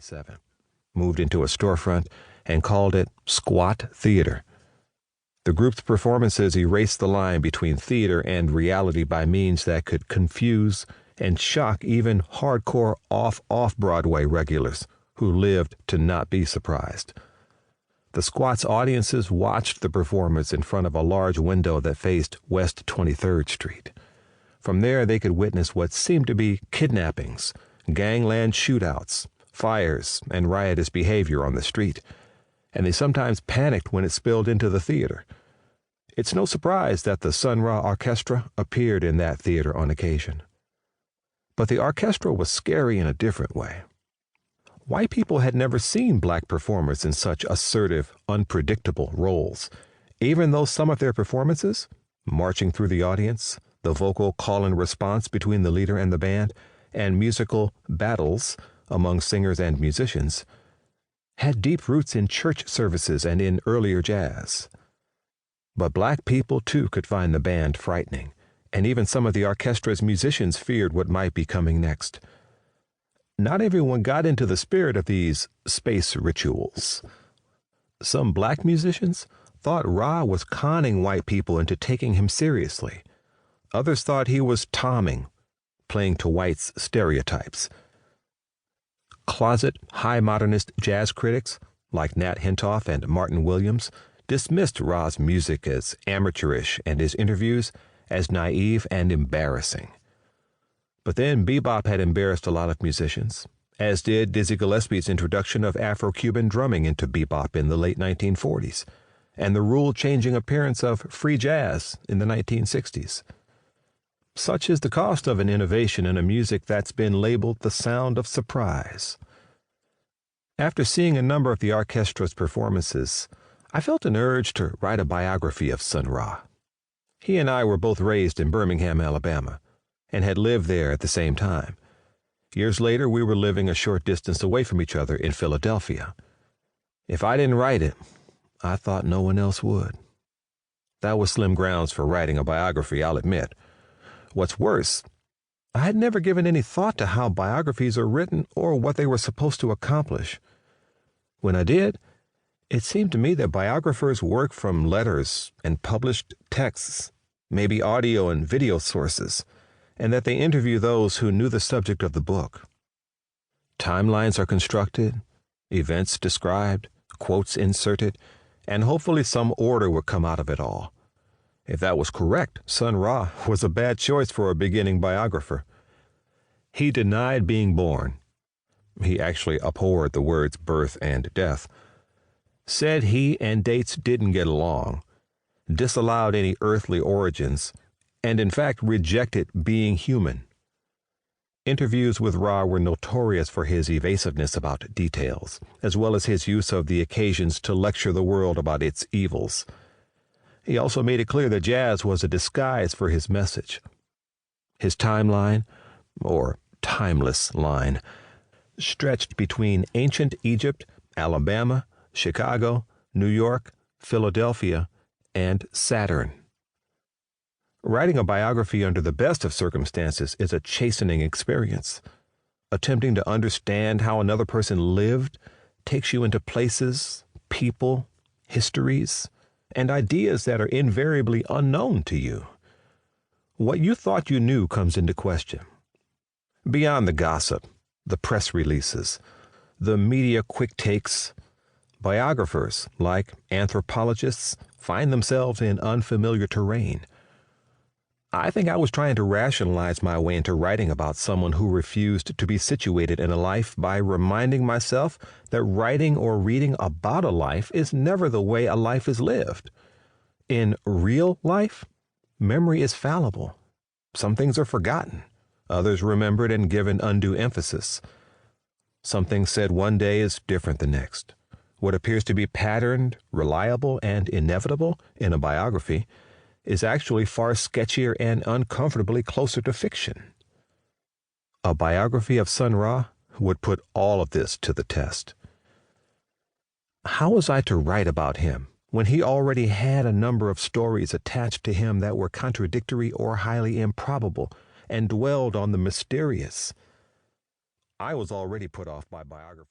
1977, moved into a storefront, and called it Squat Theater. The group's performances erased the line between theater and reality by means that could confuse and shock even hardcore off-Broadway regulars who lived to not be surprised. The Squat's audiences watched the performers in front of a large window that faced West 23rd Street. From there, they could witness what seemed to be kidnappings, gangland shootouts, fires, and riotous behavior on the street, and they sometimes panicked when it spilled into the theater. It's no surprise that the Sun Ra Arkestra appeared in that theater on occasion. But the Arkestra was scary in a different way. White people had never seen black performers in such assertive, unpredictable roles, even though some of their performances, marching through the audience, the vocal call and response between the leader and the band, and musical battles among singers and musicians, had deep roots in church services and in earlier jazz. But black people, too, could find the band frightening, and even some of the orchestra's musicians feared what might be coming next. Not everyone got into the spirit of these space rituals. Some black musicians thought Ra was conning white people into taking him seriously. Others thought he was tomming, playing to whites' stereotypes. Closet high modernist jazz critics, like Nat Hentoff and Martin Williams, dismissed Ra's music as amateurish and his interviews as naive and embarrassing. But then bebop had embarrassed a lot of musicians, as did Dizzy Gillespie's introduction of Afro-Cuban drumming into bebop in the late 1940s, and the rule-changing appearance of free jazz in the 1960s. Such is the cost of an innovation in a music that's been labeled the sound of surprise. After seeing a number of the orchestra's performances, I felt an urge to write a biography of Sun Ra. He and I were both raised in Birmingham, Alabama, and had lived there at the same time. Years later, we were living a short distance away from each other in Philadelphia. If I didn't write it, I thought no one else would. That was slim grounds for writing a biography, I'll admit. What's worse, I had never given any thought to how biographies are written or what they were supposed to accomplish. When I did, it seemed to me that biographers work from letters and published texts, maybe audio and video sources, and that they interview those who knew the subject of the book. Timelines are constructed, events described, quotes inserted, and hopefully some order would come out of it all. If that was correct, Sun Ra was a bad choice for a beginning biographer. He denied being born. He actually abhorred the words birth and death. Said he and dates didn't get along, disallowed any earthly origins, and in fact rejected being human. Interviews with Ra were notorious for his evasiveness about details, as well as his use of the occasions to lecture the world about its evils. He also made it clear that jazz was a disguise for his message. His timeline, or timeless line, stretched between ancient Egypt, Alabama, Chicago, New York, Philadelphia, and Saturn. Writing a biography under the best of circumstances is a chastening experience. Attempting to understand how another person lived takes you into places, people, histories, and ideas that are invariably unknown to you. What you thought you knew comes into question. Beyond the gossip, the press releases, the media quick takes, biographers, like anthropologists, find themselves in unfamiliar terrain. I think I was trying to rationalize my way into writing about someone who refused to be situated in a life by reminding myself that writing or reading about a life is never the way a life is lived. In real life, memory is fallible. Some things are forgotten, others remembered and given undue emphasis. Something said one day is different the next. What appears to be patterned, reliable, and inevitable in a biography is actually far sketchier and uncomfortably closer to fiction. A biography of Sun Ra would put all of this to the test. How was I to write about him when he already had a number of stories attached to him that were contradictory or highly improbable and dwelled on the mysterious? I was already put off by biographers.